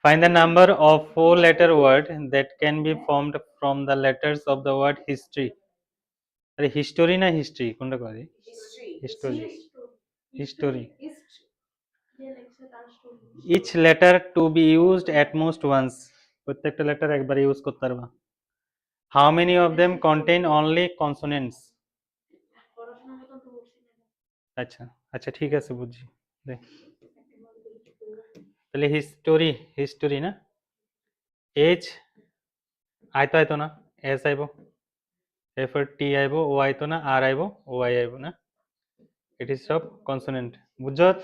Find the number of four-letter word that can be formed from the letters of the word history. আরে history না history কোনটা করে? History. History. Each letter to be used at most once. প্রত্যেকটা letter একবার use করতে পারবা। How many of them contain only consonants? আচ্ছা আচ্ছা ঠিক আছে বুঝছি। তাহলে হিস্টোরি হিস্টোরি না, এইচ আইতো আইতো না, এস আইব, এরপর টি আইব, ও আইতো না, আর আইব, ও আই আইব না, ইট ইজ সব কনসোনেন্ট। বুঝছত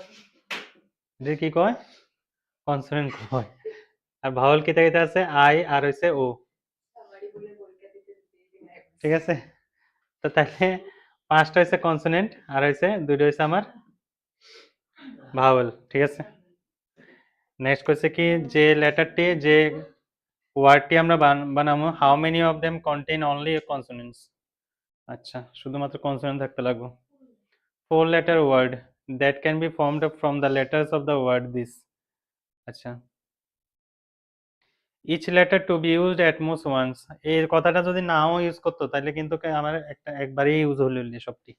যে কি কয় কনসোনেন্ট কয়। আর ভাওয়াল কিতা কিতা আছে আই আর হইছে ও, ঠিক আছে। তো তাহলে পাঁচটা হইছে কনসোনেন্ট আর হইছে দুইটা হইছে আমার ভাওয়াল, ঠিক আছে। নেক্সট কইছে কি যে লেটারটি যে ওয়ার্ডটি আমরা বানাবো, how many of them contain only consonants. আচ্ছা শুধুমাত্র কনসোনেন্ট থাকতে লাগবে। Four letter word that can be formed from the letters of the word this. আচ্ছা each letter to be used at most once, এই কথাটা যদি নাও ইউজ করতো তাহলে কিন্তু আমার একবারই ইউজ হলো সবটি,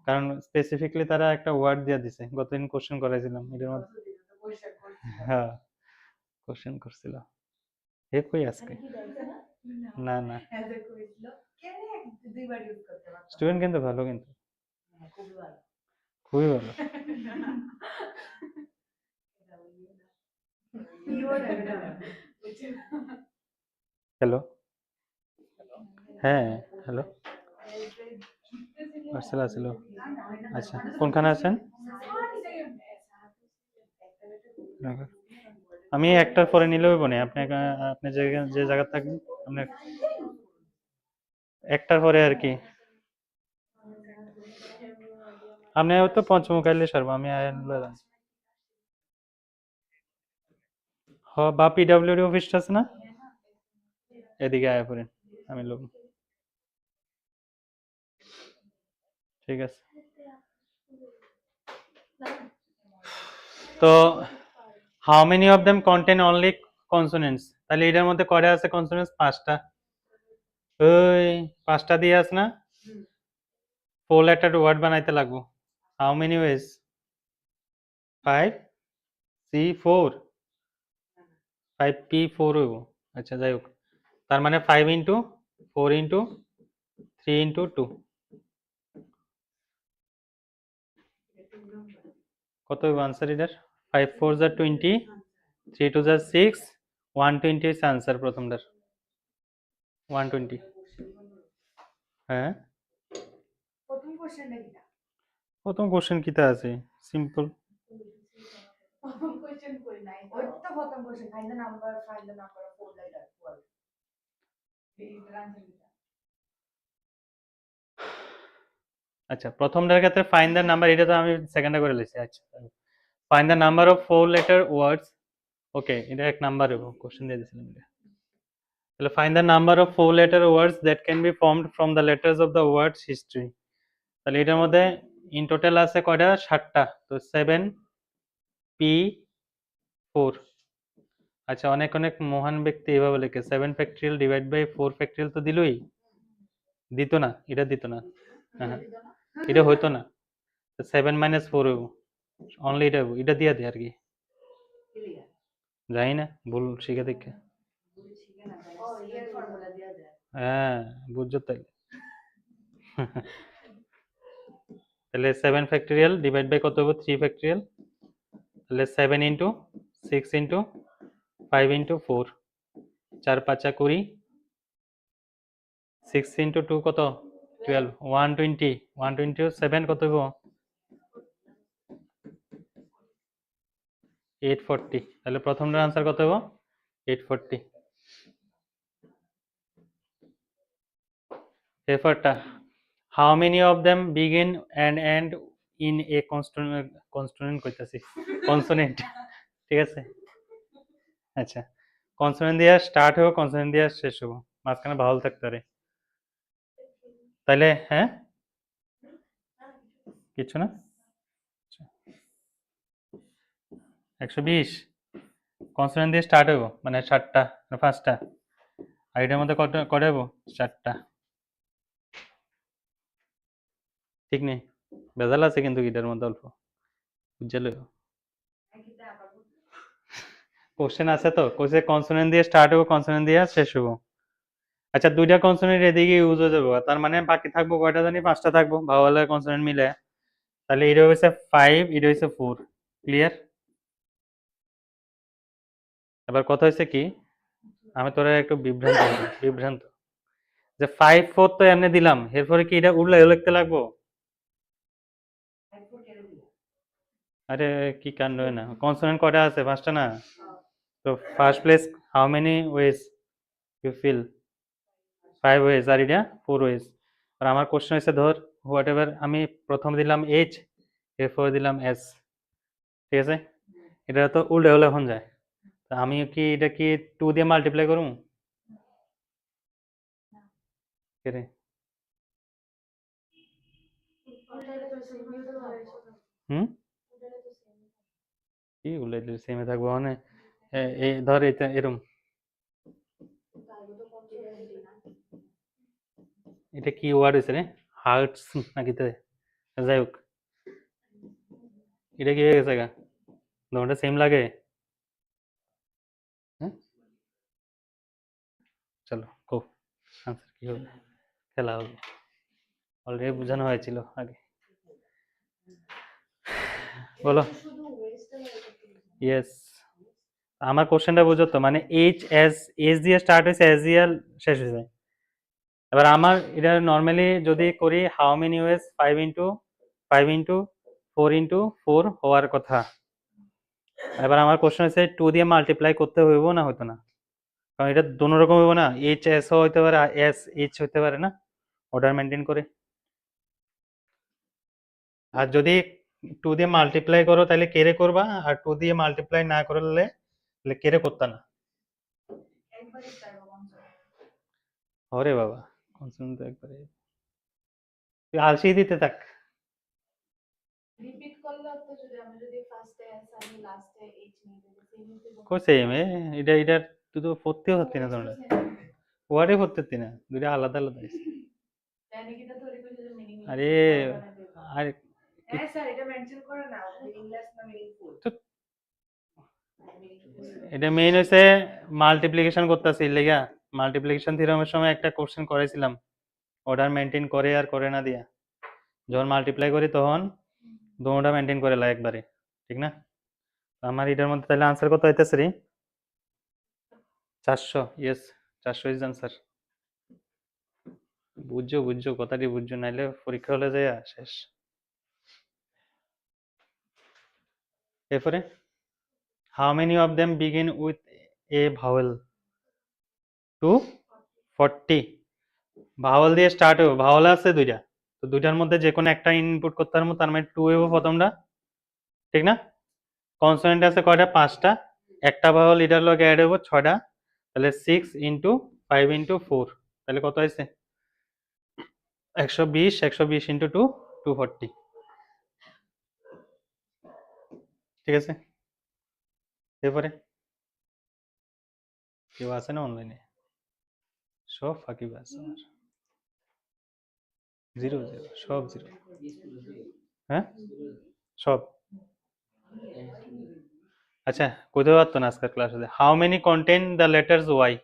কারণ স্পেসিফিকলি তারা একটা ওয়ার্ড দিয়ে দিছে। গতদিন কোশ্চেন করাইছিলাম এটার মধ্যে, হ্যাঁ কোশ্চেন করছিল। হে কই আজকে না না স্টুডেন্ট কিন্তু ভালো, কিন্তু খুবই ভালো। হ্যালো হ্যাঁ হ্যালো পার্সেল আসছিল। আচ্ছা কোনখানে আছেন? আমি একটার পরে নিলেও বনে আপনি আপনি যে জায়গা থাকবেন আপনি একটার পরে আর কি। আপনি হয়তো পঞ্চমুখ আইলে সারবো, আমি বা পিডাব্লিউডি অফিসটা আছে না, এদিকে আয়া পড়েন, আমি লোক, ঠিক আছে। তো how many of them contain only consonants, তাহলে এটার মধ্যে কয়টা আছে কনসোনেন্টস? পাঁচটা। ওই পাঁচটা দিয়ে আছে না, ফোর লেটার ওয়ার্ড বানাইতে লাগবো। How many wedge? 5 C4 5 P4 হইব। আচ্ছা যাই হোক, তার মানে 5 ইন্টু 4 ইন্টু 3 ইন্টু 2 কত হইব আনসার এটার? 5 4 যা 20, 3 2 যা 6, 120 হইছে আনসার প্রথমটার, 120। হ্যাঁ প্রথম কোশ্চেন কিতা আছে? সিম্পল। আচ্ছা প্রথমটার ক্ষেত্রে ফাইন্ড দ্য নাম্বার, এটা তো আমি সেকেন্ডে করে লিখছি। আচ্ছা find the number of four letter words, okay এটা এক নাম্বার হইব, কোশ্চেন দিয়ে দিছিলাম এটা। তাহলে find the number of four letter words that can be formed from the letters of the words history. তাহলে এটার মধ্যে ইন টোটাল আছে কয়টা? 7টা। তো 7 P4। আচ্ছা অনেক অনেক মহান ব্যক্তি এভাবে লিখে 7 ফ্যাক্টরিয়াল ডিভাইড বাই 4 ফ্যাক্টরিয়াল, তো দিলই দিত না, এটা দিত না, হ্যাঁ এটা হইতো না। 7 - 4 হইব, অনলি এটা হইব, এটা দিয়া দে আর কি, জানি না ভুল শিখে দেখে। হ্যাঁ বুঝছো তাইলে। তাহলে 7 ফ্যাক্টরিয়াল ডিভাইড বাই কত হইব? 3 ফ্যাক্টরিয়াল। তাহলে 7 ইন্টু 6 ইন্টু 5 ইন্টু 4, 4 5 20, 6 ইন্টু 2 কত? 12, 120, 120 7 কত হইব? 840। তাহলে প্রথমটার আনসার কত হইব? 840। এরপরটা how many of them begin and end in a consonant কইতাছি কনসোনেন্ট, ঠিক আছে। আচ্ছা কনসোনেন্ট দিয়ে স্টার্ট হইব, কনসোনেন্ট দিয়ে শেষ হইব, মাঝখানে ভাওয়াল থাকতে পারে। তাইলে হ্যাঁ কিছু না, 120 কনসোনেন্ট দিয়ে স্টার্ট হইব মানে 7টা না 5টা, আর এটার মধ্যে কটা হইব 4টা। ঠিক নেই, ভেজাল আছে কিন্তু এটার মধ্যে অল্প বুঝে লইব। কোশ্চেন আছে তো, কোশ্চে কনসোনেন্ট দিয়ে স্টার্ট হইব, কনসোনেন্ট দিয়ে শেষ হইব। আচ্ছা, দুইটা কনসোনেন্ট এদিকে ইউজ হয়ে যাবো, তার মানে বাকি থাকবো কয়টা জানি, 5টা থাকবো ভাওয়ালের কনসোনেন্ট মিলে। তাহলে এটা হচ্ছে 5, এটা হচ্ছে 4। ক্লিয়ার? এবার কথা হচ্ছে কি, আমি তোরা একটু বিভ্রান্ত যে 5 4 তো এমনি দিলাম, এরপরে কি এটা উল্লাই লিখতে লাগবো? আরে কি কাণ্ড না, কনসোনেন্ট কয়টা আছে? 5টা না? তো first place how many ways you fill? 5 ways, আর এটা 4 ওয়েজ। আর আমার কোশ্চেন হচ্ছে ধর হোয়াট এভার, আমি প্রথম দিলাম এইচ, এরপর দিলাম এস, ঠিক আছে? এটা তো উল্টে হলে এখন যায়, তা আমি কি এটা কি 2 দিয়ে মাল্টিপ্লাই করুম? রে হুম, কি উল্টাইলে সেমে থাকবো মানে এই ধর এটা এরম, এটা কি ওয়ার্ড হয়েছে রে, হার্টস নাকি তো, যাই হোক এটা কি হয়ে গেছে গা, দুটোটা সেম লাগে। হ্যাঁ চলো কো আনসার কি হবে, খেলা হবে, অলরেডি বোঝানো হয়েছিল আগে। বলো। ইয়েস, আমার কোশ্চেনটা বুঝো তো, মানে এইচ এস, এস দিয়ে স্টার্ট হয়েছে, এস দিয়ে শেষ হয়েছে। এবার আমার এটা নর্মালি যদি করি হাউ মেনি ওয়েজ 5 ইন্টু 4 হওয়ার কথা। এবার আমার কোশ্চেন হচ্ছে 2 দিয়ে মাল্টিপ্লাই করতে হইব না হইতো না, কারণ এটা দোনো রকম হইব না, এইচ এস ও হইতে পারে, এস এইচ হইতে পারে না, অর্ডার মেনটেন করে। আর যদি 2 দিয়ে মাল্টিপ্লাই করো তাহলে কেরে করবা, আর 2 দিয়ে মাল্টিপ্লাই না করলে তাহলে কেরে করতা না। ওরে বাবা, কনসোনেন্ট তো একবারে তুই আলসি দিতে থাক। সেম এটা এটা তুই তো পড়তেও পারতি না, তোমরা ওয়ার্ডে পড়তে পারতি না, দুইটা আলাদা আলাদা হয়েছে। আরে আর তো এটা মেইন হচ্ছে মাল্টিপ্লিকেশন করতেছি লেগা, মাল্টিপ্লিকেশন থিওরামের সময় একটা কোশ্চেন করেছিলাম, অর্ডার মেনটেন করে আর করে না দিয়া, যখন মাল্টিপ্লাই করি তখন দোনোটা মেনটেন করে লা একবারে, ঠিক না? আমার এটার মধ্যে তাহলে আনসার কত হইতেছে রে? 400। Yes, 400 is answer. বুঝছো বুঝছো কথাটি বুঝছো, নাইলে পরীক্ষা হলে যায় শেষ। এরপরে how many of them begin with a vowel? 240 Bhawal দিয়ে স্টার্ট হবে, ভাওয়াল আছে দুইটা, তো দুইটার মধ্যে যে কোনো একটা ইনপুট করতে পারবো, তার মানে 2 হইব প্রথমটা, ঠিক না? কনসোনেন্ট আছে কয়টা? 5টা, একটা ভাওয়াল এটার লগে অ্যাড হইব 6টা, তাহলে 6 ইন্টু 5 ইন্টু 4, তাহলে কত হয়েছে? 120, 120 ইন্টু 2, 240, ঠিক আছে? এরপরে কেউ আছে না অনলাইনে? সব ফাঁকি বাস আমার, 0 0 সব 0। হ্যাঁ সব। আচ্ছা, কইতে পারতো না আজকের ক্লাসে how many contain the letters Y,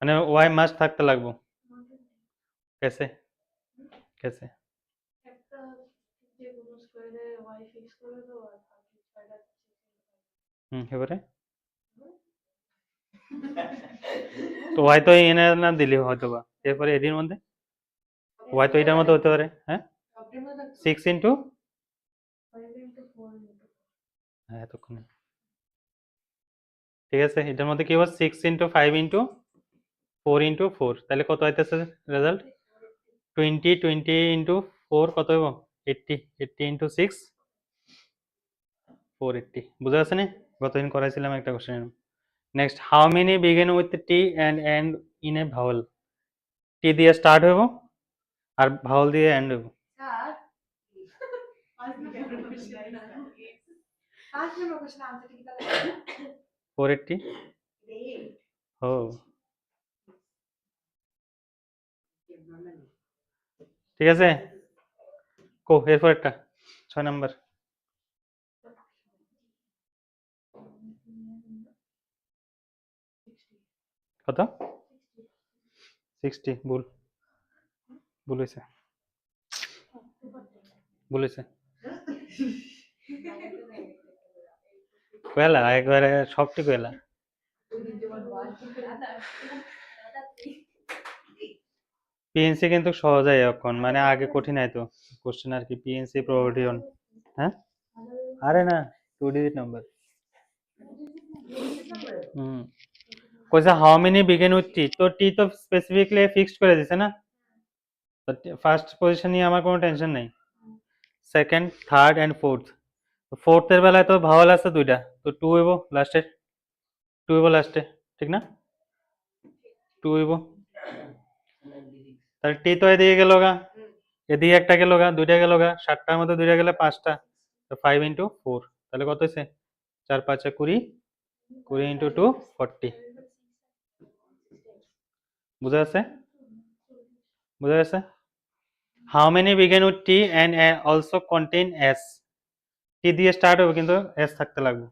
মানে ওয়াই মাস্ট থাকতে লাগবো, কেসে কেসে? এবারে তো ওয়াই তো এনে না দিলে হয়তো বা, এরপরে এটির মধ্যে ওয়াই তো এটার মধ্যে হতে পারে, হ্যাঁ 6 ইন্টু, হ্যাঁ এতক্ষণে ঠিক আছে, এটার মধ্যে কি হবে 6 ইন্টু 5 ইন্টু 4 ইন্টু 4, তাহলে কত হইতেছে রেজাল্ট? 20, 20 ইন্টু 4 কত হইব? 80, 80 ইন্টু 6 480। বুঝা আছে নি? গতদিন করাইছিলাম একটা কোশ্চেন। Next, how many begin with T and end in a vowel? T দিয়ে স্টার্ট হইব আর ভাওয়েল দিয়ে এন্ড হইব। 480 ও ঠিক আছে কো এরপর একটা 6 নাম্বার কত 60 ভুল ভুল হয়েছে ভুল হয়েছে কয়লা একবারে সবটি কয়লা পিএনসি কিন্তু সহজই এখন মানে আগে কঠিন আইতো কোশ্চেন আর কি পিএনসি প্রবাবিলিটি অন হ্যাঁ আরে না 2 ডিজিট নাম্বার হুম কইছে হাউ মেনি বিগিন উইথ টি তো টি তো স্পেসিফিকলি ফিক্সড করে দিছে না তো ফার্স্ট পজিশন নিয়ে আমার কোনো টেনশন নাই second third and fourth fourth এর বেলায় তো ভাওয়াল আছে দুইটা তো 2 হইব লাস্টে 2 হইব লাস্টে ঠিক না 2 হইব তাহলে টি তো এদিকে গেল গা এদিকে একটা গেল গা দুইটা গেল গা 7টার মধ্যে দুইটা গেলে 5টা তো 5 ইন্টু 4 তাহলে কত হয়েছে 4 5 20 20 ইন্টু 2 40 বুঝা যাচ্ছে বুঝা যাচ্ছে how many begin with T and also contain S T দিয়ে স্টার্ট হবে কিন্তু এস থাকতে লাগবে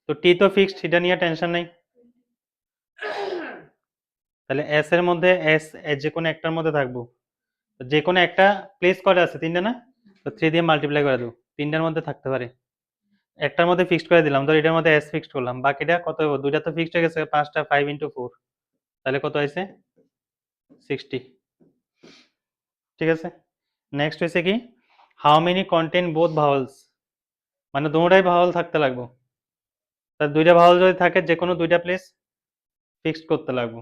তো টি তো ফিক্সড এটা নিয়ে টেনশন নাই তাহলে এস এর মধ্যে এস যে কোনো একটার মধ্যে থাকবো যে কোনো একটা প্লেস কয়টা আছে 3টা না তো 3 দিয়ে মাল্টিপ্লাই করে দেবো 3টার মধ্যে থাকতে পারে একটার মধ্যে ফিক্সড করে দিলাম তো এটার মধ্যে এস ফিক্সড করলাম বাকিটা কত হবে দুইটা তো ফিক্সড হয়ে গেছে 5টা 5 ইন্টু 4 তাহলে কত হয়েছে 60 ঠিক আছে নেক্সট হয়েছে কি how many contain both vowels মানে দুটোটাই ভাওয়েল থাকতে লাগবে তার দুইটা ভাওয়েল যদি থাকে যে কোনো দুইটা প্লেস ফিক্সড করতে লাগবে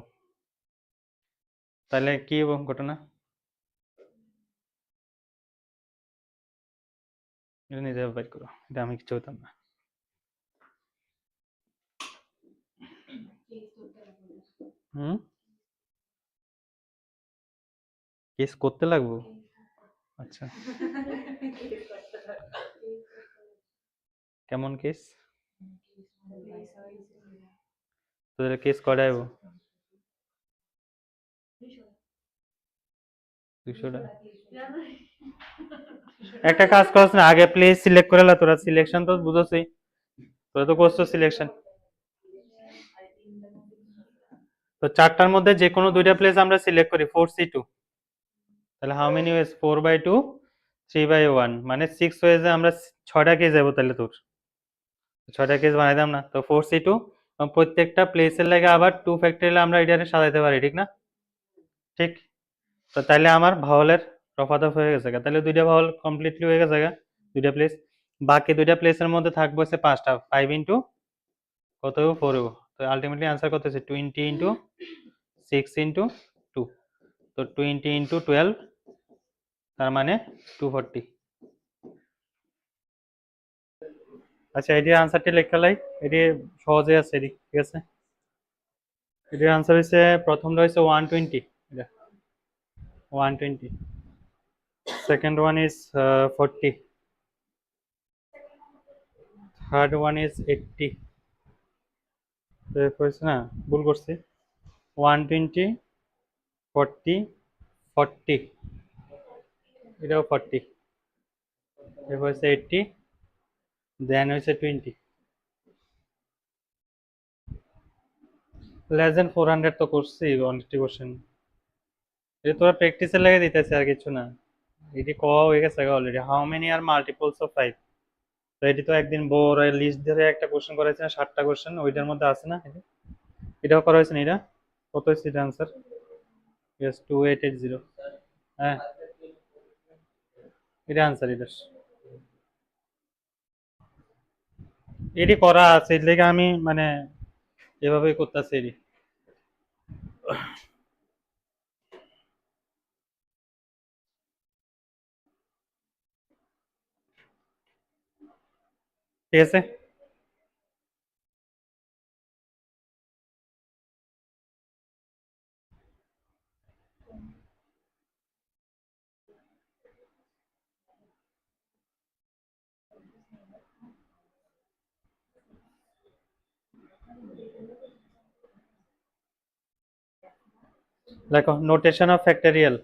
তাহলে কি হবে ঘটনা এটা নিজে বাইর করো এটা আমি কিছু হতাম না হুম কেস করতে লাগবো আচ্ছা কেমন কেস তোদের কেস কয়টা আইবো 200টা একটা কাজ করছ না আগে প্লেস সিলেক্ট করে লা তোরা সিলেকশন তো বুঝছই তোরা তো করছো সিলেকশন তো চারটার মধ্যে যে কোনো দুইটা প্লেস আমরা সিলেক্ট করি 4C2 তাহলে হাউ মেনি ওয়েজ 4/2 3/1 মানে 6 ওয়েজে আমরা 6টা কেস যাবো তাহলে তোর 6টা কেস বানাই দাম না তো 4C2 প্রত্যেকটা প্লেসের লাগে আবার 2 ফ্যাক্টরিয়াল আমরা এটারে সাজাইতে পারি ঠিক না ঠিক তো তাহলে আমার ভাওয়ালের রফাদফ হয়ে গেছে তাহলে দুইটা ভাওয়াল কমপ্লিটলি হয়ে গেছে দুইটা প্লেস বাকি দুইটা প্লেসের মধ্যে থাকবো হচ্ছে 5টা 5 ইন্টু কত হইব 4 হইব তো আলটিমেটলি आंसर কত হচ্ছে 20 ইন্টু 6 ইন্টু 2 তো 20 ইন্টু 12 তার মানে 240 আচ্ছা এটির আনসারটি লেখা লাই এটি সহজে আছে এটি ঠিক আছে এটির আনসার হচ্ছে প্রথমটা হচ্ছে 120 এটা 120 second one is 40 third one is 80 তো এরপর হচ্ছে না ভুল করছি 120 40 40 এটাও 40 এরপর হচ্ছে 80 দেন হচ্ছে 20 লেস দেন 400 তো করছি অনেকটি কোশ্চেন এটা তোরা প্র্যাকটিসে লাগে দিতেছে আর কিছু না এটি ক হয়ে গেছে already how many are multiples of 5 তো এটি তো একদিন বড় লিস্ট ধরে একটা কোশ্চেন করেছে না 7টা কোশ্চেন ওইটার মধ্যে আছে না এটাও করা হয়েছে না এটা কত হয়েছে এটা আনসার ইয়েস 2880 হ্যাঁ এটা আনসার এটা এটি করা আছে এর লেগে আমি মানে এভাবেই করতেছি এটি ঠিক আছে দেখো নোটেশন অফ ফ্যাক্টরিয়াল